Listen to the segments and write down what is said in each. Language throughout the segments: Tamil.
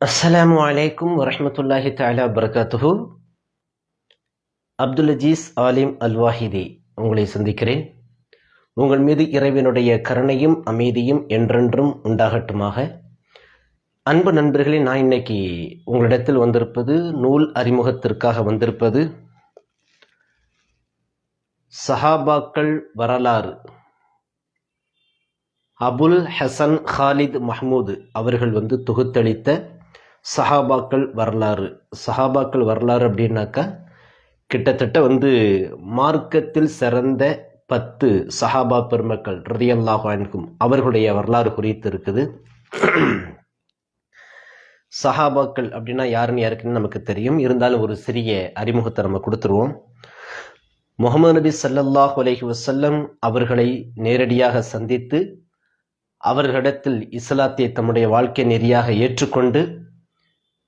அஸ்ஸலாமு அலைக்கும் வரஹ்மத்துல்லாஹி தஆலா வபரகாத்துஹு. அப்துல் அஜீஸ் ஆலிம் அல்வாஹிதி உங்களை சந்திக்கிறேன். உங்கள் மீது இறைவனுடைய கருணையும் அமைதியும் என்றென்றும் உண்டாகட்டுமாக. அன்பு நண்பர்களே, நான் இன்னைக்கு உங்களிடத்தில் வந்திருப்பது நூல் அறிமுகத்திற்காக வந்திருப்பது சஹாபாக்கள் வரலாறு. அபுல் ஹசன் ஹாலித் மஹ்மூது அவர்கள் தொகுத்தளித்த சஹாபாக்கள் வரலாறு. சஹாபாக்கள் வரலாறு அப்படின்னாக்கா கிட்டத்தட்ட மார்க்கத்தில் சிறந்த 10 சஹாபா பெருமக்கள் ரலியல்லாஹு அன்ஹும் அவர்களுடைய வரலாறு குறித்து இருக்குது. சஹாபாக்கள் அப்படின்னா யாருன்னு யாருக்குன்னு நமக்கு தெரியும். இருந்தாலும் ஒரு சிறிய அறிமுகத்தை நம்ம கொடுத்துருவோம். முஹம்மது நபி ஸல்லல்லாஹு அலைஹி வஸல்லம் அவர்களை நேரடியாக சந்தித்து அவர்களிடத்தில் இஸ்லாத்தை தம்முடைய வாழ்க்கை நெறியாக ஏற்றுக்கொண்டு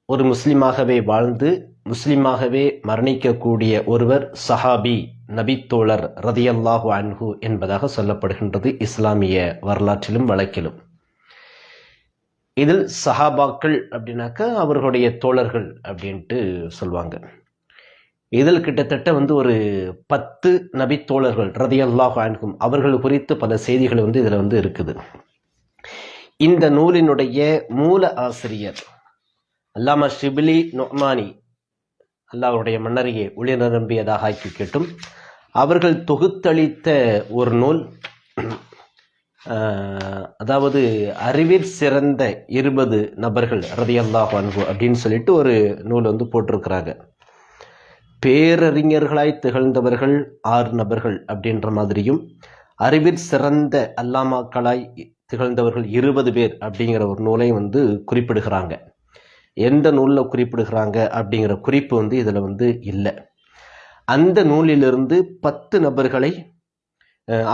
ஒரு முஸ்லிமாகவே வாழ்ந்து முஸ்லிமாகவே மரணிக்கக்கூடிய ஒருவர் சஹாபி, நபித்தோழர் ரதியல்லாஹு அன்ஹு என்பதாக சொல்லப்படுகின்றது இஸ்லாமிய வரலாற்றிலும் வழக்கிலும். இதில் சஹாபாக்கள் அப்படின்னாக்கா அவர்களுடைய தோழர்கள் அப்படின்ட்டு சொல்லுவாங்க. இதில் கிட்டத்தட்ட ஒரு 10 நபித்தோழர்கள் ரதியல்லாஹு அன்ஹும் அவர்கள் குறித்து பல செய்திகள் இதில் இருக்குது. இந்த நூலினுடைய மூல ஆசிரியர் அல்லாமா ஷிபிலி நுஅமானி, அல்லாஹ்வுடைய மன்னரையே ஒளி நிரம்பியதாக ஆக்கி கேட்டும், அவர்கள் தொகுத்தளித்த ஒரு நூல். அதாவது அறிவில் சிறந்த 20 நபர்கள் ரலியல்லாஹு அன்ஹு அப்படின்னு சொல்லிட்டு ஒரு நூல் போட்டிருக்கிறாங்க. பேரறிஞர்களாய் திகழ்ந்தவர்கள் 6 நபர்கள் அப்படின்ற மாதிரியும், அறிவில் சிறந்த அல்லாமாக்களாய் திகழ்ந்தவர்கள் 20 பேர் அப்படிங்கிற ஒரு நூலை குறிப்பிடுகிறாங்க. எந்த நூலில் குறிப்பிடுகிறாங்க அப்படிங்கிற குறிப்பு இதில் இல்லை. அந்த நூலிலிருந்து 10 நபர்களை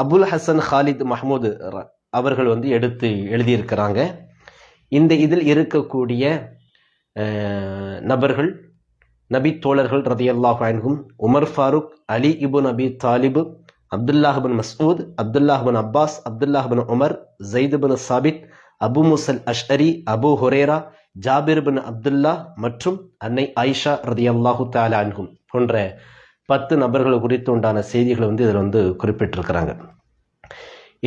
அபுல் ஹசன் ஹாலித் மஹ்மூது அவர்கள் எடுத்து எழுதியிருக்கிறாங்க. இதில் இருக்கக்கூடிய நபர்கள் நபி தோழர்கள் ரதியல்லாஹு அன்ஹும் உமர் ஃபாரூக், அலி இப்னு அபி தாலிப், அப்துல்லாஹ் பின் மஸ்ஊத், அப்துல்லாஹ் பின் அப்பாஸ், அப்துல்லாஹ் பின் உமர், ஜெயித் பின் சாபித், அபு முசல் அஷ்அரி, அபு ஹுரேரா, ஜாபிர் பின் அப்துல்லா மற்றும் அன்னை ஆயிஷா ரதியல்லாஹு தஆலா அன்ஹும் போன்ற 10 நபர்கள் குறித்து உண்டான செய்திகள் இதில் குறிப்பிட்டிருக்கிறாங்க.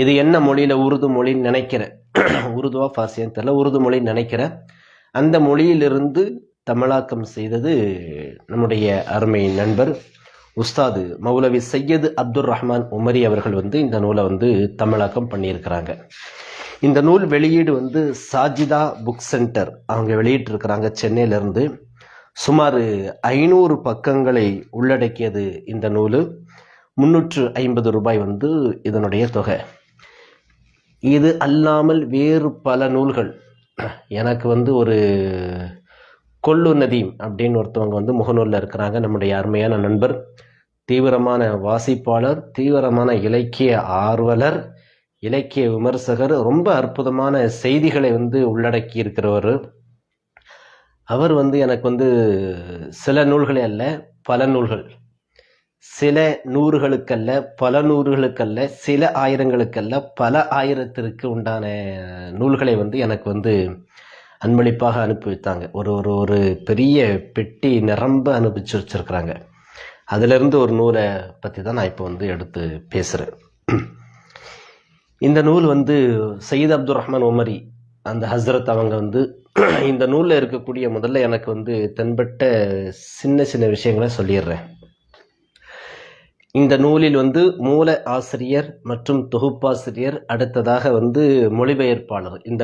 இது என்ன மொழியில, உருது மொழின்னு நினைக்கிறேன், உருதுவா ஃபார்சியான்னு தெரியல, உருது மொழின்னு நினைக்கிறேன். அந்த மொழியிலிருந்து தமிழாக்கம் செய்தது நம்முடைய அருமை நண்பர் உஸ்தாது மௌலவி சையது அப்துர் ரஹ்மான் உமரி அவர்கள் இந்த நூலை தமிழாக்கம் பண்ணியிருக்கிறாங்க. இந்த நூல் வெளியீடு சாஜிதா புக் சென்டர் அவங்க வெளியிட்டு இருக்கிறாங்க சென்னையிலிருந்து. சுமார் 500 பக்கங்களை உள்ளடக்கியது இந்த நூல். 350 ரூபாய் இதனுடைய தொகை. இது அல்லாமல் வேறு பல நூல்கள் எனக்கு ஒரு கொல்லு நதீம் அப்படின்னு ஒருத்தவங்க முகநூலில் இருக்கிறாங்க. நம்முடைய அருமையான நண்பர், தீவிரமான வாசிப்பாளர், தீவிரமான இலக்கிய ஆர்வலர், இலக்கிய விமர்சகர், ரொம்ப அற்புதமான செய்திகளை உள்ளடக்கி இருக்கிறவர். அவர் எனக்கு சில நூல்களே அல்ல, பல நூல்கள், சில நூறுகளுக்கல்ல, பல நூறுகளுக்கல்ல, சில ஆயிரங்களுக்கல்ல, பல ஆயிரத்திற்கு உண்டான நூல்களை எனக்கு அன்பளிப்பாக அனுப்பி வைத்தாங்க. ஒரு பெரிய பெட்டி நிரம்ப அனுப்பிச்சு வச்சிருக்கிறாங்க. அதிலிருந்து ஒரு நூலை பற்றி தான் நான் இப்போ எடுத்து பேசுகிறேன். இந்த நூல் சையத் அப்துர் ரஹ்மான் உமரி அந்த ஹஸ்ரத் அவங்க இந்த நூலில் இருக்கக்கூடிய முதல்ல எனக்கு தென்பட்ட சின்ன சின்ன விஷயங்களை சொல்லிடுறேன். இந்த நூலில் மூல ஆசிரியர் மற்றும் தொகுப்பாசிரியர், அடுத்ததாக மொழிபெயர்ப்பாளர், இந்த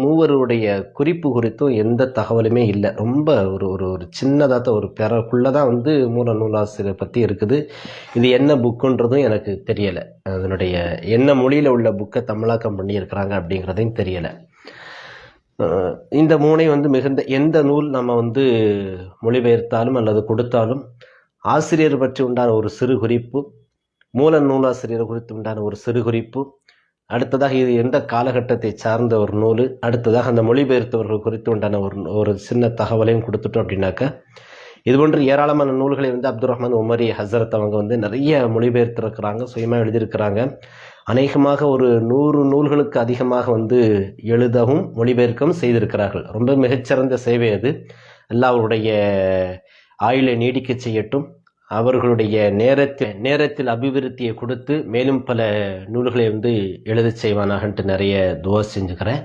மூவருடைய குறிப்பு குறித்தும் எந்த தகவலுமே இல்லை. ரொம்ப ஒரு சின்னதாக ஒரு பெறக்குள்ளதான் மூல நூலாசிரியர் பற்றி இருக்குது. இது என்ன புக்குன்றதும் எனக்கு தெரியலை. அதனுடைய என்ன மொழியில் உள்ள புக்கை தமிழாக்கம் பண்ணியிருக்கிறாங்க அப்படிங்கிறதையும் தெரியலை. இந்த மூனை மிகுந்த எந்த நூல் நம்ம மொழிபெயர்த்தாலும் அல்லது கொடுத்தாலும் ஆசிரியர் பற்றி உண்டான ஒரு சிறு குறிப்பு, மூல நூலாசிரியர் குறித்து உண்டான ஒரு சிறு குறிப்பு, அடுத்ததாக இது எந்த காலகட்டத்தை சார்ந்த ஒரு நூல், அடுத்ததாக அந்த மொழிபெயர்த்தவர்கள் குறித்து உண்டான ஒரு சின்ன தகவலையும் கொடுத்துட்டோம் அப்படின்னாக்கா, இது போன்று ஏராளமான நூல்களை அப்துர் ரஹ்மான் உமரி ஹசரத் அவங்க நிறைய மொழிபெயர்த்திருக்கிறாங்க, சுயமாக எழுதியிருக்கிறாங்க. அநேகமாக ஒரு 100 நூல்களுக்கு அதிகமாக வந்து எழுதவும் மொழிபெயர்க்கவும் செய்திருக்கிறார்கள். ரொம்ப மிகச்சிறந்த சேவை அது. அல்லாஹ் அவருடைய ஆயுளை நீடிக்க செய்யட்டும். அவர்களுடைய நேரத்தில் அபிவிருத்தியை கொடுத்து மேலும் பல நூல்களை வந்து எழுத செய்வானாகன்ட்டு நிறைய துவா செஞ்சுக்கிறேன்.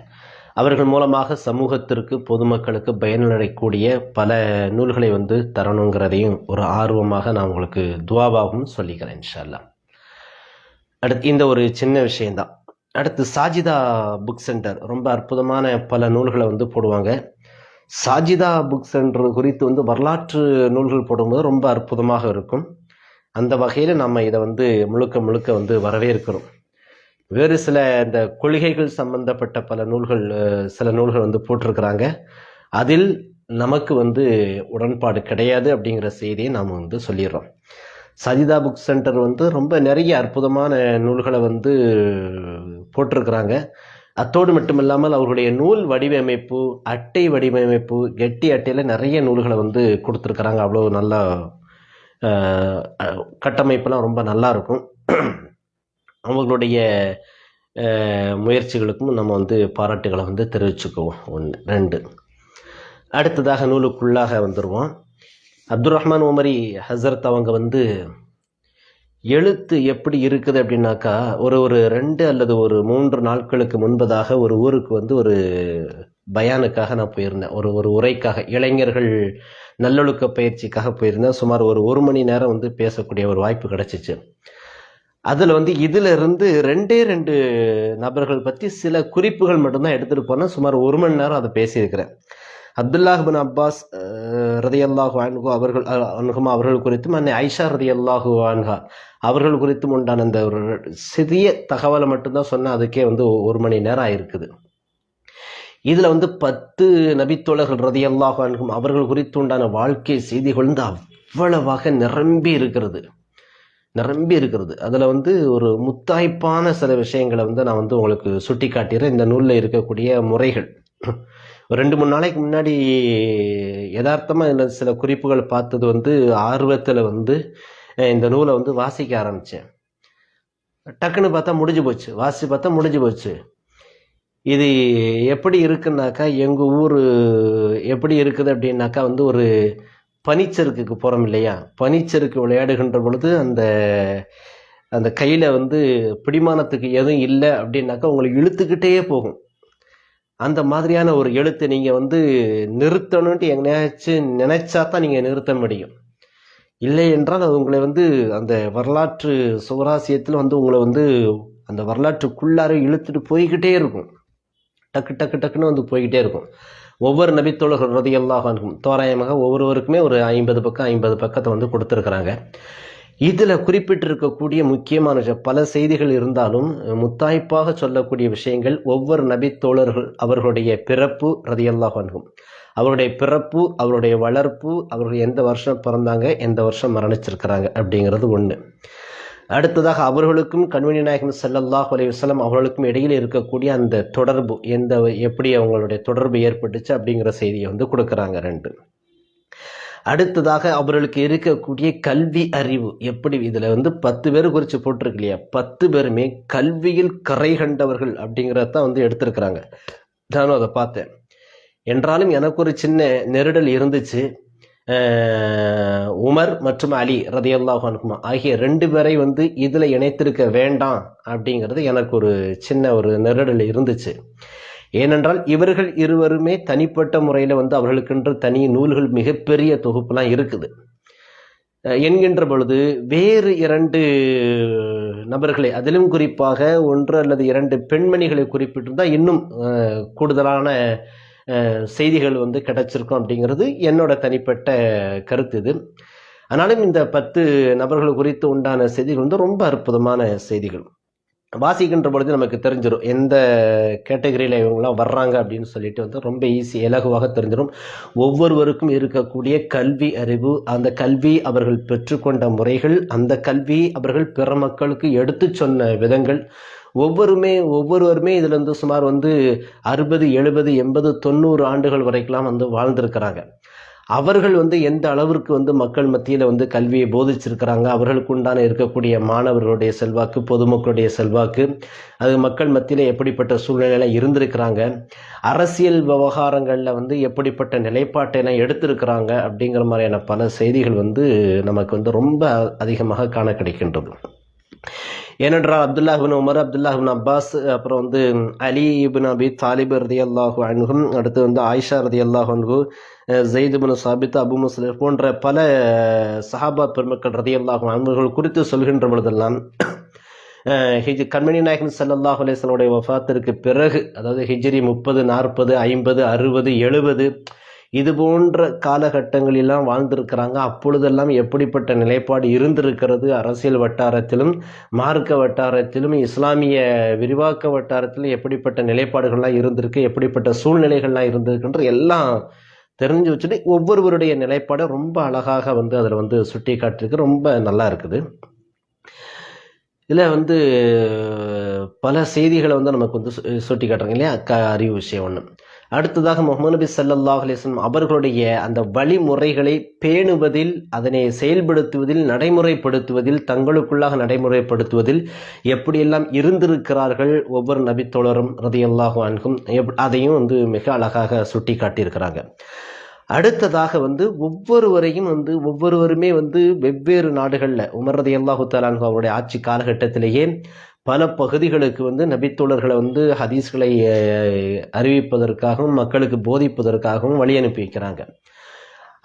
அவர்கள் மூலமாக சமூகத்திற்கு பொதுமக்களுக்கு பயனடையக்கூடிய பல நூல்களை வந்து தரணுங்கிறதையும் ஒரு ஆர்வமாக நான் உங்களுக்கு துவாவாகவும் சொல்லிக்கிறேன் இன்ஷா அல்லாஹ். அடுத்து இந்த ஒரு சின்ன விஷயம்தான். அடுத்து சாஜிதா புக் சென்டர் ரொம்ப அற்புதமான பல நூல்களை வந்து போடுவாங்க. சாஜிதா புக் சென்டர் குறித்து வந்து வரலாற்று நூல்கள் போடும்போது ரொம்ப அற்புதமாக இருக்கும். அந்த வகையில் நம்ம இதை வந்து முழுக்க முழுக்க வந்து வரவேற்கிறோம். வேறு சில இந்த கொள்கைகள் சம்பந்தப்பட்ட பல நூல்கள் சில நூல்கள் வந்து போட்டிருக்கிறாங்க. அதில் நமக்கு வந்து உடன்பாடு கிடையாது அப்படிங்கிற செய்தியை நாம் வந்து சொல்லிடுறோம். சாஜிதா புக் சென்டர் வந்து ரொம்ப நிறைய அற்புதமான நூல்களை வந்து போட்டிருக்கிறாங்க. அத்தோடு மட்டுமில்லாமல் அவர்களுடைய நூல் வடிவமைப்பு, அட்டை வடிவமைப்பு, கெட்டி அட்டையில் நிறைய நூல்களை வந்து கொடுத்துருக்குறாங்க. அவ்வளோ நல்லா கட்டமைப்பெல்லாம் ரொம்ப நல்லா இருக்கும். அவங்களுடைய முயற்சிகளுக்கும் நம்ம வந்து பாராட்டுகளை வந்து தெரிவிச்சுக்குவோம். 1 2 அடுத்ததாக நூலுக்குள்ளாக வந்துடுவோம். அப்துல் ரஹ்மான் உமரி ஹசரத் அவங்க வந்து எழுத்து எப்படி இருக்குது அப்படின்னாக்கா ஒரு 2 அல்லது ஒரு 3 நாட்களுக்கு முன்பதாக ஒரு ஊருக்கு வந்து ஒரு பயானுக்காக நான் போயிருந்தேன். ஒரு உரைக்காக, இளைஞர்கள் நல்லொழுக்க பயிற்சிக்காக போயிருந்தேன். சுமார் ஒரு 1 மணி நேரம் வந்து பேசக்கூடிய ஒரு வாய்ப்பு கிடைச்சிச்சு. அதில் வந்து இதில் இருந்து 2 நபர்கள் பற்றி சில குறிப்புகள் மட்டும்தான் எடுத்துகிட்டு போனேன். சுமார் 1 மணி நேரம் அதை பேசியிருக்கிறேன். அப்துல்லாஹ் பின் அப்பாஸ் ரதியல்லாஹு அன்ஹு அவர்கள் குறித்தும் அன்னை ஐஷா ரதியல்லாஹு அன்ஹா அவர்கள் குறித்தும் உண்டான அந்த ஒரு சிறிய தகவலை மட்டும்தான் சொன்னால் அதுக்கே வந்து 1 மணி நேரம் ஆயிருக்குது. இதில் வந்து 10 நபித்தோழர்கள் ரதியல்லாஹு அன்ஹும் அவர்கள் குறித்து உண்டான வாழ்க்கை செய்திகள் வந்து அவ்வளவாக நிரம்பி இருக்கிறது. அதில் வந்து ஒரு முத்தாய்ப்பான சில விஷயங்களை வந்து நான் வந்து உங்களுக்கு சுட்டி காட்டுறேன். இந்த நூலில் இருக்கக்கூடிய முறைகள் ஒரு 2-3 நாளைக்கு முன்னாடி யதார்த்தமாக இதில் சில குறிப்புகள் பார்த்தது வந்து ஆர்வத்தில் வந்து இந்த நூலை வந்து வாசிக்க ஆரம்பித்தேன். டக்குன்னு பார்த்தா முடிஞ்சு போச்சு. இது எப்படி இருக்குன்னாக்கா, எங்கள் ஊர் எப்படி இருக்குது அப்படின்னாக்கா வந்து ஒரு பனிச்சறுக்குக்கு போகிறோம் இல்லையா, பனிச்சறுக்கு விளையாடுகின்ற பொழுது அந்த கையில் வந்து பிடிமானத்துக்கு எதுவும் இல்லை அப்படின்னாக்கா உங்களுக்கு இழுத்துக்கிட்டே போகும். அந்த மாதிரியான ஒரு எழுத்தை நீங்கள் வந்து நிறுத்தணுன்ட்டு எங்கேயாச்சும் நினைச்சா தான் நீங்கள் நிறுத்த முடியும். இல்லை என்றால் அது உங்களை வந்து அந்த வரலாற்று சுவராசியத்தில் வந்து உங்களை வந்து அந்த வரலாற்றுக்குள்ளார இழுத்துட்டு போய்கிட்டே இருக்கும். டக்குன்னு வந்து போய்கிட்டே இருக்கும். ஒவ்வொரு நபித்தோழர்கள் ரலியல்லாஹு அன்ஹும் தோராயமாக ஒவ்வொருவருக்குமே ஒரு 50 பக்கத்தை வந்து கொடுத்துருக்குறாங்க. இதில் குறிப்பிட்டிருக்கக்கூடிய முக்கியமான பல செய்திகள் இருந்தாலும் முத்தாய்ப்பாக சொல்லக்கூடிய விஷயங்கள் ஒவ்வொரு நபித்தோழர்கள் அவர்களுடைய பிறப்பு ரலியல்லாஹு அன்ஹும், அவருடைய பிறப்பு, அவருடைய வளர்ப்பு, அவர்கள் எந்த வருஷம் பிறந்தாங்க, எந்த வருஷம் மரணிச்சிருக்கிறாங்க அப்படிங்கிறது ஒன்று. அடுத்ததாக அவர்களுக்கும் கண்மணி நாயகம் ஸல்லல்லாஹு அலைஹி வஸல்லம் அவர்களுக்கும் இடையில் இருக்கக்கூடிய அந்த தொடர்பு எப்படி அவங்களுடைய தொடர்பு ஏற்பட்டுச்சு அப்படிங்கிற செய்தியை வந்து கொடுக்குறாங்க 2. அடுத்ததாக அவர்களுக்கு இருக்கக்கூடிய கல்வி அறிவு எப்படி, இதில் வந்து 10 பேர் குறித்து போட்டிருக்கு இல்லையா, 10 பேருமே கல்வியில் கரை கண்டவர்கள் அப்படிங்கிறதான் வந்து எடுத்திருக்கிறாங்க. நானும் அதை பார்த்தேன். என்றாலும் எனக்கு ஒரு சின்ன நெருடல் இருந்துச்சு. உமர் மற்றும் அலி ரதியல்லாஹு அன்ஹுமா ஆகிய 2 பேரை வந்து இதில் இணைத்திருக்க வேண்டாம் அப்படிங்கிறது எனக்கு ஒரு சின்ன ஒரு நெருடல் இருந்துச்சு. ஏனென்றால் இவர்கள் இருவருமே தனிப்பட்ட முறையில் வந்து அவர்களுக்கென்று தனி நூல்கள் மிகப்பெரிய தொகுப்புலாம் இருக்குது என்கின்ற பொழுது வேறு 2 நபர்களை, அதிலும் குறிப்பாக 1 அல்லது 2 பெண்மணிகளை குறிப்பிட்டிருந்தால் இன்னும் கூடுதலான செய்திகள் வந்து கிடைச்சிருக்கும் அப்படிங்கிறது என்னோட தனிப்பட்ட கருத்து இது. ஆனாலும் இந்த 10 நபர்கள் குறித்து உண்டான செய்திகள் வந்து ரொம்ப அற்புதமான செய்திகள். வாசிக்கின்ற பொழுது நமக்கு தெரிஞ்சிடும் எந்த கேட்டகரியில் இவங்களாம் வர்றாங்க அப்படின்னு சொல்லிட்டு வந்து ரொம்ப இலகுவாக தெரிஞ்சிடும். ஒவ்வொருவருக்கும் இருக்கக்கூடிய கல்வி அறிவு, அந்த கல்வி அவர்கள் பெற்றுக்கொண்ட முறைகள், அந்த கல்வி அவர்கள் பிற மக்களுக்கு எடுத்து சொன்ன விதங்கள், ஒவ்வொருவருமே இதில் வந்து சுமார் வந்து 60, 70, 80, 90 ஆண்டுகள் வரைக்கெல்லாம் வந்து வாழ்ந்திருக்கிறாங்க. அவர்கள் வந்து எந்த அளவிற்கு வந்து மக்கள் மத்தியில் வந்து கல்வியை போதிச்சிருக்கிறாங்க, அவர்களுக்கு உண்டான இருக்கக்கூடிய மாணவர்களுடைய செல்வாக்கு, பொதுமக்களுடைய செல்வாக்கு, அது மக்கள் மத்தியில் எப்படிப்பட்ட சூழ்நிலையில் இருந்திருக்கிறாங்க, அரசியல் விவகாரங்களில் வந்து எப்படிப்பட்ட நிலைப்பாட்டை எல்லாம் எடுத்திருக்கிறாங்க அப்படிங்கிற மாதிரியான பல செய்திகள் வந்து நமக்கு வந்து ரொம்ப அதிகமாக காண கிடைக்கின்றது. ஏனென்றால் அப்துல்லாஹ் பின் உமர், அப்துல்லாஹ் பின் அப்பாஸ், அப்புறம் வந்து அலி இப்னு அபி தாலிப் ரலியல்லாஹு அன்ஹும், அடுத்து வந்து ஆயிஷா ரலியல்லாஹு அன்ஹு, ஸைத் இப்னு சாபித், அபு முஸ்லிம் போன்ற பல சஹாபா பெருமக்கள் ரலியல்லாஹு அன்ஹுகள் குறித்து சொல்கின்ற பொழுதெல்லாம் கண்மணி நாயகன் ஸல்லல்லாஹு அலைஹி வஸல்லம் வஃபாத்திற்கு பிறகு, அதாவது ஹிஜ்ரி 30, 40, 50, 60, 70 இது போன்ற காலகட்டங்களெல்லாம் வாழ்ந்திருக்கிறாங்க. அப்பொழுதெல்லாம் எப்படிப்பட்ட நிலைப்பாடு இருந்திருக்கிறது, அரசியல் வட்டாரத்திலும் மார்க்க வட்டாரத்திலும் இஸ்லாமிய விரிவாக்க வட்டாரத்திலும் எப்படிப்பட்ட நிலைப்பாடுகள்லாம் இருந்திருக்கு, எப்படிப்பட்ட சூழ்நிலைகள்லாம் இருந்திருக்குன்ற எல்லாம் தெரிஞ்சு வச்சுட்டு ஒவ்வொருவருடைய நிலைப்பாடை ரொம்ப அழகாக வந்து அதில் வந்து சுட்டி காட்டிருக்கு. ரொம்ப நல்லா இருக்குது. இதில் வந்து பல செய்திகளை வந்து நமக்கு வந்து சுட்டி காட்டுறாங்க இல்லையா, அறிவு விஷயம் ஒன்று. அடுத்ததாக முஹம்மது நபி ஸல்லல்லாஹு அலைஹி வஸல்லம் அவர்களுடைய அந்த வழிமுறைகளை பேணுவதில், அதனை செயல்படுத்துவதில், நடைமுறைப்படுத்துவதில், தங்களுக்குள்ளாக நடைமுறைப்படுத்துவதில் எப்படியெல்லாம் இருந்திருக்கிறார்கள் ஒவ்வொரு நபித்தோழரும் ரலியல்லாஹு அன்ஹும், அதையும் வந்து மிக அழகாக சுட்டி காட்டியிருக்கிறாங்க. அடுத்ததாக வந்து ஒவ்வொருவருமே வந்து வெவ்வேறு நாடுகளில் உமர் ரலியல்லாஹு தஆலா அன்ஹு அவருடைய ஆட்சி காலகட்டத்திலேயே பல பகுதிகளுக்கு வந்து நபித்தோழர்களை வந்து ஹதீஸ்களை அறிவிப்பதற்காகவும் மக்களுக்கு போதிப்பதற்காகவும் வழி அனுப்பி வைக்கிறாங்க.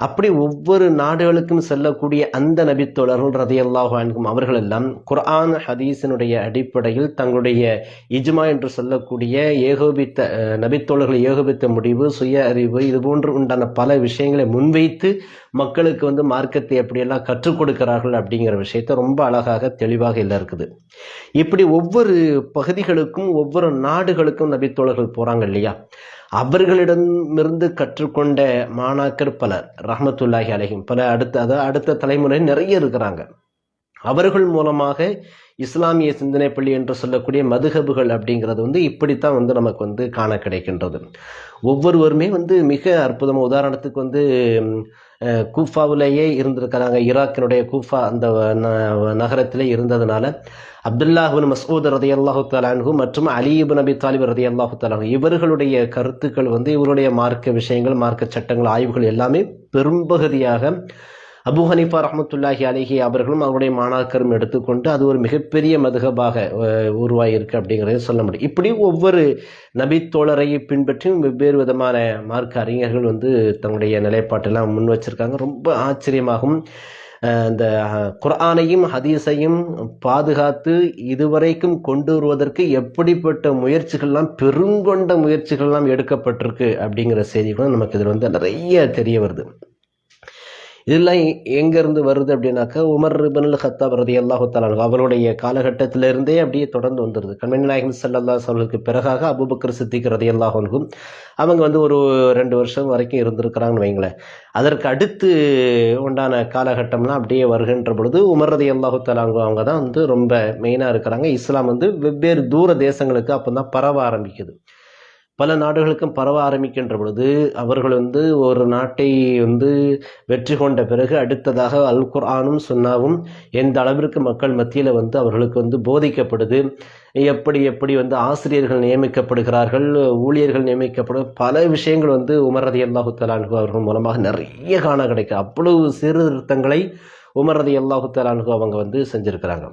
அப்படி ஒவ்வொரு நாடுகளுக்கும் செல்லக்கூடிய அந்த நபித்தோழர்கள் ரலியல்லாஹு அன்ஹும் அவர்கள் எல்லாம் குர்ஆன் ஹதீஸினுடைய அடிப்படையில் தங்களுடைய இஜ்மா என்று சொல்லக்கூடிய ஏகோபித்த நபித்தோழர்கள் ஏகோபித்த முடிவு, சுய அறிவு, இது போன்று உண்டான பல விஷயங்களை முன்வைத்து மக்களுக்கு வந்து மார்க்கத்தை எப்படியெல்லாம் கற்றுக் கொடுக்கிறார்கள் அப்படிங்கிற விஷயத்த ரொம்ப அழகாக தெளிவாக இல்லை இருக்குது. இப்படி ஒவ்வொரு பகுதிகளுக்கும் ஒவ்வொரு நாடுகளுக்கும் நபித்தோழர்கள் போறாங்க இல்லையா, அவர்களிடமிருந்து கற்றுக்கொண்ட மாணாக்கர் பலர் ரஹ்மத்துல்லாஹி அலைஹிம் பல அடுத்த தலைமுறை நிறைய இருக்கிறாங்க. அவர்கள் மூலமாக இஸ்லாமிய சிந்தனை பள்ளி என்று சொல்லக்கூடிய மதுஹபுகள் அப்படிங்கிறது வந்து இப்படித்தான் வந்து நமக்கு வந்து காண கிடைக்கின்றது. ஒவ்வொருவருமே வந்து மிக அற்புதமாக, உதாரணத்துக்கு வந்து கூஃபாவிலேயே இருந்திருக்கிறாங்க. ஈராக்கினுடைய கூஃபா அந்த நகரத்திலே இருந்ததுனால அப்துல்லாஹ் பின் மஸ்ஊத் ரலியல்லாஹு தஆலா அன்ஹு மற்றும் அலி இப்னு அபி தாலிப் ரலியல்லாஹு தஆலா அன்ஹு இவர்களுடைய கருத்துக்கள் வந்து இவருடைய மார்க்க விஷயங்கள், மார்க்க சட்டங்கள், ஆய்வுகள் எல்லாமே பெரும்பகுதியாக அபு ஹனீஃபா ரஹ்மத்துல்லாஹி அலைஹி அவர்களும் அவருடைய மாணாக்கரும் எடுத்துக்கொண்டு அது ஒரு மிகப்பெரிய மதுஹபாக உருவாகியிருக்கு அப்படிங்கிறத சொல்ல முடியும். இப்படி ஒவ்வொரு நபித்தோழரை பின்பற்றியும் வெவ்வேறு விதமான மார்க்க அறிஞர்கள் வந்து தங்களுடைய நிலைப்பாட்டெல்லாம் முன் வச்சிருக்காங்க. ரொம்ப ஆச்சரியமாகவும் இந்த குர்ஆனையும் ஹதீஸையும் பாதுகாத்து இதுவரைக்கும் கொண்டு வருவதற்கு எப்படிப்பட்ட முயற்சிகள்லாம், பெருங்கொண்ட முயற்சிகள்லாம் எடுக்கப்பட்டிருக்கு அப்படிங்கிற செய்திகளும் நமக்கு இதில் வந்து நிறைய தெரிய வருது. இதெல்லாம் எங்கேருந்து வருது அப்படின்னாக்கா உமர் இப்னுல் கத்தாப் ரலியல்லாஹு தஆலா அன்ஹு அவருடைய காலகட்டத்திலிருந்தே அப்படியே தொடர்ந்து வந்துடுது. கண்மணி நாயகம் ஸல்லல்லாஹு அலைஹி வஸல்லம் பிறகாக அபூபக்கர் சித்திக் ரலியல்லாஹு அன்ஹு அவங்க வந்து ஒரு 2 வருஷம் வரைக்கும் இருந்திருக்கிறாங்கன்னு வைங்களேன். அதற்கு அடுத்து உண்டான காலகட்டம்லாம் அப்படியே வருகின்ற பொழுது உமர் ரலியல்லாஹு தஆலா அன்ஹு அவங்க தான் வந்து ரொம்ப மெயினாக இருக்கிறாங்க. இஸ்லாம் வந்து வெவ்வேறு தூர தேசங்களுக்கு அப்போ தான் பரவ ஆரம்பிக்குது. பல நாடுகளுக்கும் பரவ ஆரம்பிக்கின்ற பொழுது அவர்கள் வந்து ஒரு நாட்டை வந்து வெற்றி கொண்ட பிறகு அடுத்ததாக அல் குர்ஆனும் சுன்னாவும் எந்த அளவிற்கு மக்கள் மத்தியில் வந்து அவர்களுக்கு வந்து போதிக்கப்படுது, எப்படி எப்படி வந்து ஆசிரியர்கள் நியமிக்கப்படுகிறார்கள், ஊழியர்கள் நியமிக்கப்படும் பல விஷயங்கள் வந்து உமர் ரலியல்லாஹு தஆலா அன்ஹு அவர்கள் மூலமாக நிறைய காண கிடைக்கும். அவ்வளவு சீர்திருத்தங்களை உமர் ரலியல்லாஹு தஆலா அன்ஹு அவங்க வந்து செஞ்சிருக்கிறாங்க.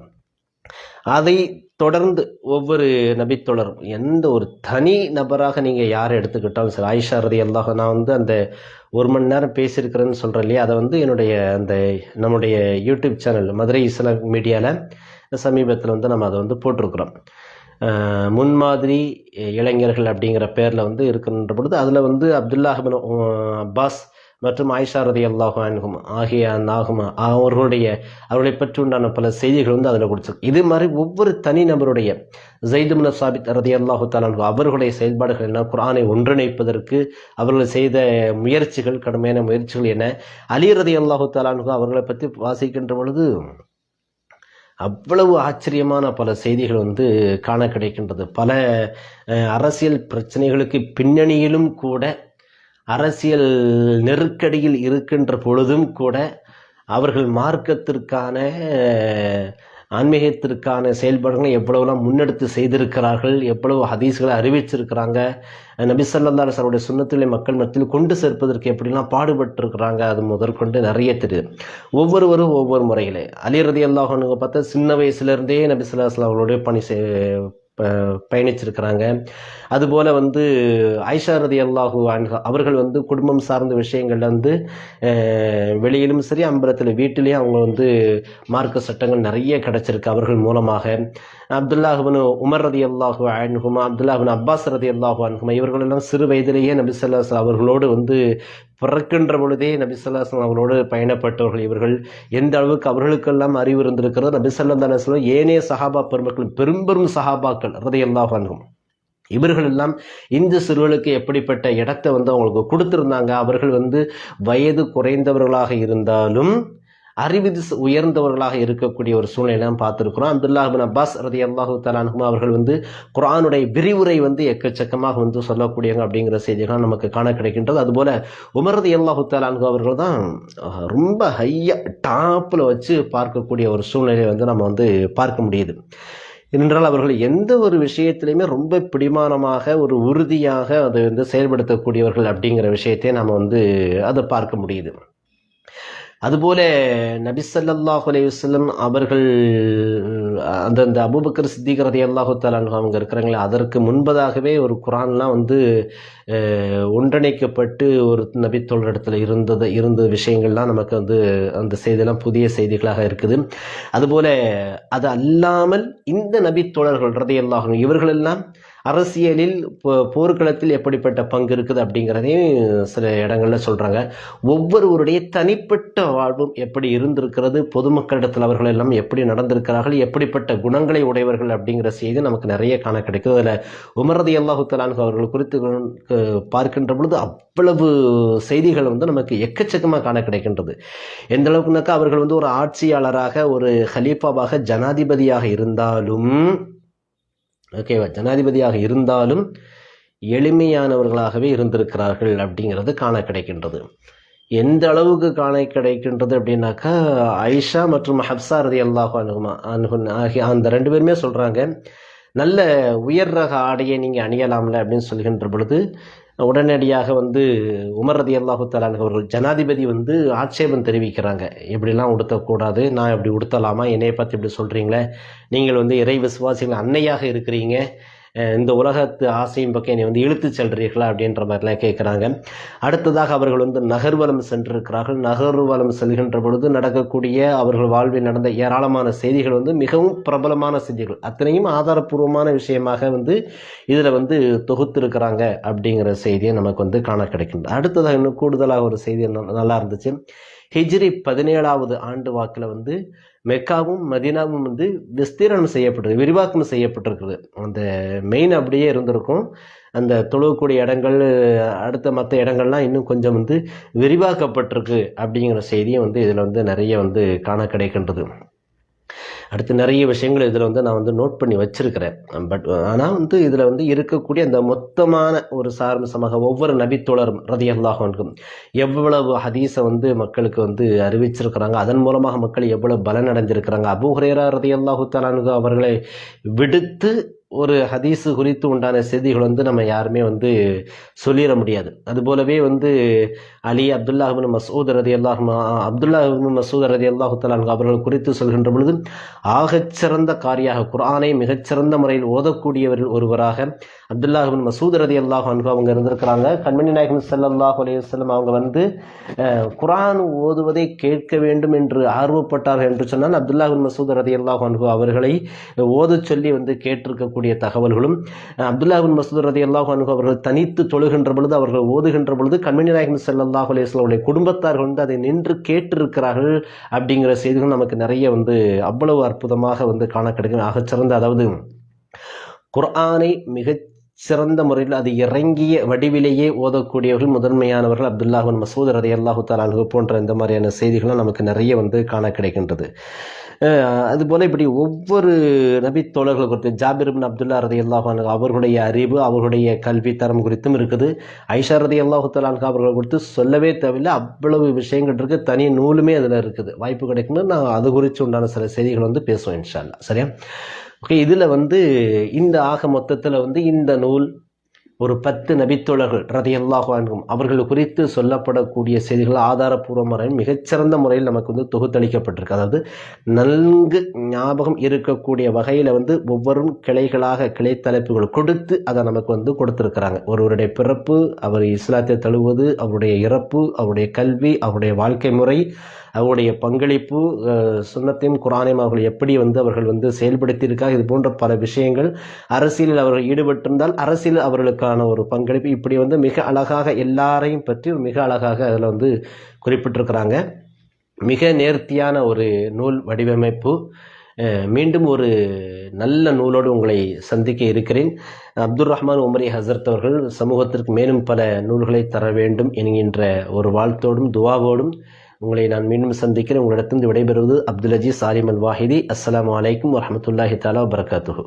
அதை தொடர்ந்து ஒவ்வொரு நபித்தோழரும் எந்த ஒரு தனி நபராக நீங்கள் யாரை எடுத்துக்கிட்டாலும் சரி, ஆயிஷா ரலியல்லாஹு நான் வந்து அந்த 1 மணி நேரம் பேசியிருக்கிறேன்னு சொல்கிறேன் இல்லையா, அதை வந்து என்னுடைய அந்த நம்முடைய யூடியூப் சேனல் மதுரை இஸ்லாமிக் மீடியாவில் சமீபத்தில் வந்து நம்ம அதை வந்து போட்டிருக்கிறோம். முன்மாதிரி இளைஞர்கள் அப்படிங்கிற பேரில் வந்து இருக்கின்ற பொழுது அதில் வந்து அப்துல்லாஹ் பின் அப்பாஸ் மற்றும் ஆயிஷா ரலியல்லாஹு அன்ஹும் ஆகிய அவர்களை பற்றி உண்டான பல செய்திகள் வந்து அதில் கொடுத்துருக்கு. இது மாதிரி ஒவ்வொரு தனி நபருடைய ஸைத் இப்னு சாபித் ரலியல்லாஹு தஆலா அன்ஹு அவர்களுடைய செயல்பாடுகள் என்ன, குர்ஆனை ஒன்றிணைப்பதற்கு அவர்கள் செய்த முயற்சிகள், கடுமையான முயற்சிகள் என்ன, அலி ரலியல்லாஹு தஆலா அன்ஹு அவர்களை பற்றி வாசிக்கின்ற பொழுது அவ்வளவு ஆச்சரியமான பல செய்திகள் வந்து காண கிடைக்கின்றது. பல அரசியல் பிரச்சனைகளுக்கு பின்னணியிலும் கூட அரசியல் நெருக்கடியில் இருக்கின்ற பொழுதும் கூட அவர்கள் மார்க்கத்திற்கான ஆன்மீகத்திற்கான செயல்பாடுகளை எவ்வளவுலாம் முன்னெடுத்து செய்திருக்கிறார்கள், எவ்வளவு ஹதீஸ்களை அறிவிச்சிருக்கிறாங்க, நபி ஸல்லல்லாஹு அலைஹி வஸல்லம் சுன்னத்திலே மக்கள் மத்தியில் கொண்டு சேர்ப்பதற்கு எப்படிலாம் பாடுபட்டிருக்கிறாங்க, அது முதற்கொண்டு நிறைய தெரியுது. ஒவ்வொருவரும் ஒவ்வொரு முறையில் அலி ரலியல்லாஹு அன்ஹு பார்த்தா சின்ன வயசுலேருந்தே நபி ஸல்லல்லாஹு அலைஹி வஸல்லம் அவர்களுடைய பயணிச்சிருக்கிறாங்க. அதுபோல் ஆயிஷா ரலியல்லாஹு அன்ஹா அவர்கள் குடும்பம் சார்ந்த விஷயங்கள்ல வெளியிலும் சரி அம்பலத்தில் வீட்டிலேயும் அவங்க மார்க்க சட்டங்கள் நிறைய கிடைச்சிருக்கு அவர்கள் மூலமாக. அப்துல்லாஹ் இப்னு உமர் ரலியல்லாஹு அன்ஹுமா, அப்துல்லாஹ் இப்னு அப்பாஸ் ரலியல்லாஹு அன்ஹுமா இவர்களெல்லாம் சிறு வயதிலேயே நபி ஸல்லல்லாஹு அலைஹி வஸல்லம் அவர்களோடு பிறக்கின்ற பொழுதே நபி ஸல்லல்லாஹு அலைஹி வஸல்லம் அவர்களோடு பயணப்பட்டவர்கள் இவர்கள். எந்த அளவுக்கு அவர்களுக்கெல்லாம் அறிவு இருந்திருக்கிறது, நபி ஸல்லல்லாஹு அலைஹி வஸல்லம் ஏனைய சஹாபா பெருமக்கள் பெரும் சஹாபாக்கள் ரலியல்லாஹு அன்ஹும் இவர்கள் எல்லாம் இந்த சிறுவர்களுக்கு எப்படிப்பட்ட இடத்தை அவங்களுக்கு கொடுத்திருந்தாங்க. அவர்கள் வயது குறைந்தவர்களாக இருந்தாலும் அறிவு உயர்ந்தவர்களாக இருக்கக்கூடிய ஒரு சூழ்நிலையெல்லாம் பார்த்துருக்கிறோம். அப்துல்லாஹ் இப்னு அப்பாஸ் ரலியல்லாஹு தஆலா அன்ஹுமா அவர்கள் குர்ஆனுடைய விரிவுரை எக்கச்சக்கமாக சொல்லக்கூடியவங்க அப்படிங்கிற செய்திகள் நமக்கு காண கிடைக்கின்றது. அதுபோல உமர் ரலியல்லாஹு தஆலா அன்ஹு அவர்கள் தான் ரொம்ப ஹையா டாப்பில் வச்சு பார்க்கக்கூடிய ஒரு சூழ்நிலையை நம்ம பார்க்க முடியுது. ஏனென்றால் அவர்கள் எந்த ஒரு விஷயத்திலையுமே ரொம்ப பிடிமானமாக ஒரு உறுதியாக அதை செயல்படுத்தக்கூடியவர்கள் அப்படிங்கிற விஷயத்தை நாம் அதை பார்க்க முடியுது. அதுபோல நபி ஸல்லல்லாஹு அலைஹி வஸல்லம் அவர்கள் அந்த அபூபக்கர் சித்திக் ரலியல்லாஹு தஆலா அன்ஹு அவங்க இருக்கிறாங்களே, அதற்கு முன்பதாகவே ஒரு குர்ஆன்லாம் ஒன்றிணைக்கப்பட்டு ஒரு நபித்தோழரிடத்தில் இருந்த விஷயங்கள்லாம் நமக்கு அந்த செய்தியெல்லாம் புதிய செய்திகளாக இருக்குது. அதுபோல அது அல்லாமல் இந்த நபித்தோழர்கள் ரலியல்லாஹு அன்ஹு இவர்களெல்லாம் அரசியலில் போர்க்களத்தில் எப்படிப்பட்ட பங்கு இருக்குது அப்படிங்கிறதையும் சில இடங்கள்ல சொல்றாங்க. ஒவ்வொருவருடைய தனிப்பட்ட வாழ்வும் எப்படி இருந்திருக்கிறது, பொதுமக்களிடத்தில் அவர்கள் எல்லாம் எப்படி நடந்திருக்கிறார்கள், எப்படிப்பட்ட குணங்களை உடையவர்கள் அப்படிங்கிற செய்தி நமக்கு நிறைய காண கிடைக்கும். அதில் உமர் ரலியல்லாஹு தஆலா அன்ஹு அவர்கள் குறித்து பார்க்கின்ற பொழுது அவ்வளவு செய்திகள் நமக்கு எக்கச்சக்கமாக காண கிடைக்கின்றது. எந்த அளவுக்குனாக்கா அவர்கள் ஒரு ஆட்சியாளராக ஒரு ஹலீஃபாவாக ஜனாதிபதியாக இருந்தாலும் ஜனாதிபதியாக இருந்தாலும் எளிமையானவர்களாகவே இருந்திருக்கிறார்கள் அப்படிங்கிறது காண கிடைக்கின்றது. எந்த அளவுக்கு காண கிடைக்கின்றது அப்படின்னாக்கா, ஆயிஷா மற்றும் ஹப்ஸா ரலியல்லாஹு அன்ஹுமா ஆகிய அந்த ரெண்டு பேருமே சொல்றாங்க, நல்ல உயர் ரக ஆடையை நீங்கள் அணியலாம்ல அப்படின்னு சொல்கின்ற பொழுது உடனடியாக உமர் ரலியல்லாஹு தஆலா அவர்கள் ஜனாதிபதி ஆட்சேபம் தெரிவிக்கிறாங்க. இப்படிலாம் உடுத்தக்கூடாது, நான் இப்படி உடுத்தலாமா, என்னையை பார்த்து இப்படி சொல்கிறீங்களே, நீங்கள் இறை விசுவாசிகள் அன்னையாக இருக்கிறீங்க, இந்த உலகத்து ஆசையும் பக்கம் என்னை இழுத்து செல்றீர்களா அப்படின்ற மாதிரிலாம் கேட்குறாங்க. அடுத்ததாக அவர்கள் நகர்வலம் சென்றிருக்கிறார்கள். நகர்வலம் செல்கின்ற பொழுது நடக்கக்கூடிய அவர்கள் வாழ்வில் நடந்த ஏராளமான செய்திகள் மிகவும் பிரபலமான செய்திகள், அத்தனையும் ஆதாரப்பூர்வமான விஷயமாக இதில் தொகுத்திருக்கிறாங்க அப்படிங்கிற செய்தியை நமக்கு காண கிடைக்கின்றது. அடுத்ததாக இன்னும் கூடுதலாக ஒரு செய்தி நல்லா இருந்துச்சு. ஹிஜ்ரி 17வது ஆண்டு வாக்கில் மெக்காவும் மதீனாவும் விஸ்தீரணம் செய்யப்பட்டிருக்கு, விரிவாக்கம் செய்யப்பட்டிருக்குது. அந்த மெயின் அப்படியே இருந்திருக்கும், அந்த தொழுகக்கூடிய இடங்கள் அடுத்த மற்ற இடங்கள்லாம் இன்னும் கொஞ்சம் விரிவாக்கப்பட்டிருக்கு அப்படிங்கிற செய்தியும் இதில் நிறைய காண கிடைக்கின்றது. அடுத்து நிறைய விஷயங்கள் இதில் நான் நோட் பண்ணி வச்சிருக்கிறேன். பட் ஆனால் இதில் இருக்கக்கூடிய அந்த மொத்தமான ஒரு சாரம்சமாக ஒவ்வொரு நபித்தோழரும் ரலியல்லாஹு அன்ஹும் எவ்வளவு ஹதீஸை மக்களுக்கு அறிவிச்சிருக்கிறாங்க, அதன் மூலமாக மக்கள் எவ்வளவு பலன் அடைஞ்சிருக்கிறாங்க. அபூ ஹுரைரா ரலியல்லாஹு தஆலா அன்ஹு அவர்களை விடுத்து ஒரு ஹதீஸு குறித்து உண்டான செய்திகள் நம்ம யாருமே சொல்லிட முடியாது. அதுபோலவே அலி அப்துல்லாஹ் இப்னு மஸ்ஊத் ரலியல்லாஹு தஆலா அன்ஹு அவர்கள் குறித்து சொல்கின்ற பொழுது ஆகச்சிறந்த காரியாக குர்ஆனை மிகச்சிறந்த முறையில் ஓதக்கூடியவர்கள் ஒருவராக அப்துல்லாஹ் இப்னு மஸ்ஊத் ரலியல்லாஹு அன்ஹு அவங்க இருந்திருக்கிறாங்க. கண்மணி நாயகம் ஸல்லல்லாஹு அலைஹி வஸல்லம் அவங்க குர்ஆன் ஓதுவதை கேட்க வேண்டும் என்று ஆர்வப்பட்டார்கள் என்று சொன்னால் அப்துல்லாஹ் இப்னு மஸ்ஊத் ரலியல்லாஹு அன்ஹு அவர்களை ஓத சொல்லி கேட்டிருக்க தகவல்களும், அப்துல்லாஹ் இப்னு மஸ்ஊத் ரலியல்லாஹு அன்ஹு அவர்கள் தனித்து தொழுகின்ற பொழுது அவர்கள் ஓதுகின்ற பொழுது கண்மணி நாயகம் ஸல்லல்லாஹு அலைஹி வஸல்லம் குடும்பத்தார்கள் அதை நின்று கேட்டிருக்கிறார்கள் அப்படிங்கிற செய்திகள் நமக்கு நிறைய அவ்வளவு அற்புதமாக காண கிடைக்கும். ஆகச்சிறந்த, அதாவது குர்ஆனை மிகச் சிறந்த முறையில் அது இறங்கிய வடிவிலேயே ஓதக்கூடியவர்கள் முதன்மையானவர்கள் அப்துல்லாஹ் பின் மஸ்ஊத் ரலியல்லாஹு தஆலா அன்ஹு போன்ற இந்த மாதிரியான செய்திகளும் நமக்கு நிறைய காண கிடைக்கின்றது. அதுபோல இப்படி ஒவ்வொரு நபி தோழர்கள் குறித்து ஜாபிர் பின் அப்துல்லா ரலியல்லாஹு அன்ஹு அவர்களுடைய அறிவு அவர்களுடைய கல்வி தரம் குறித்தும் இருக்குது. ஐஷா ரலியல்லாஹு தஆலா அன்ஹா அவர்கள் குறித்து சொல்லவே தேவையில்லை, அவ்வளவு விஷயங்கள் இருக்கு. தனி நூலுமே அதில் இருக்குது. வாய்ப்பு கிடைக்கும்போது நான் அது குறித்து உண்டான சில செய்திகள் பேசுவேன் இன்ஷா அல்லாஹ். சரியா? ஓகே. இதில் இந்த ஆக மொத்தத்தில் இந்த நூல் ஒரு 10 நபித்தோழர்கள் ரலியல்லாஹு அன்ஹும் அவர்கள் குறித்து சொல்லப்படக்கூடிய செய்திகள் ஆதாரபூர்வமான மிகச்சிறந்த முறையில் நமக்கு தொகுத்தளிக்கப்பட்டிருக்கு. அதாவது நன்கு ஞாபகம் இருக்கக்கூடிய வகையில் ஒவ்வொரு கிளைகளாக கிளை தலைப்புகள் கொடுத்து அதை நமக்கு கொடுத்துருக்கிறாங்க. ஒருவருடைய பிறப்பு, அவர் இஸ்லாத்தை தழுவது, அவருடைய இறப்பு, அவருடைய கல்வி, அவருடைய வாழ்க்கை முறை, அவருடைய பங்களிப்பு, சுன்னத்தையும் குரானையும் அவர்கள் எப்படி அவர்கள் செயல்படுத்தியிருக்காங்க, இது போன்ற பல விஷயங்கள். அரசியலில் அவர்கள் ஈடுபட்டிருந்தால் அரசியல் அவர்களுக்கான ஒரு பங்களிப்பு, இப்படி மிக அழகாக எல்லாரையும் பற்றி மிக அழகாக அதில் குறிப்பிட்டிருக்கிறாங்க. மிக நேர்த்தியான ஒரு நூல் வடிவமைப்பு. மீண்டும் ஒரு நல்ல நூலோடு உங்களை சந்திக்க இருக்கிறேன். அப்துல் ரஹ்மான் உமரி ஹசரத் அவர்கள் சமூகத்திற்கு மேலும் பல நூல்களை தர வேண்டும் என்கின்ற ஒரு வாழ்த்தோடும் துவாவோடும் உங்களை நான் மீண்டும் சந்திக்கிறேன். உங்களிடத்திலிருந்து விடைபெறுவது அப்துல் அஜீஸ் சாலிம் அல் வாஹிதி. அஸ்ஸலாமு அலைக்கும் வரஹ்மத்துல்லாஹி தஆலா வபரகாத்துஹு.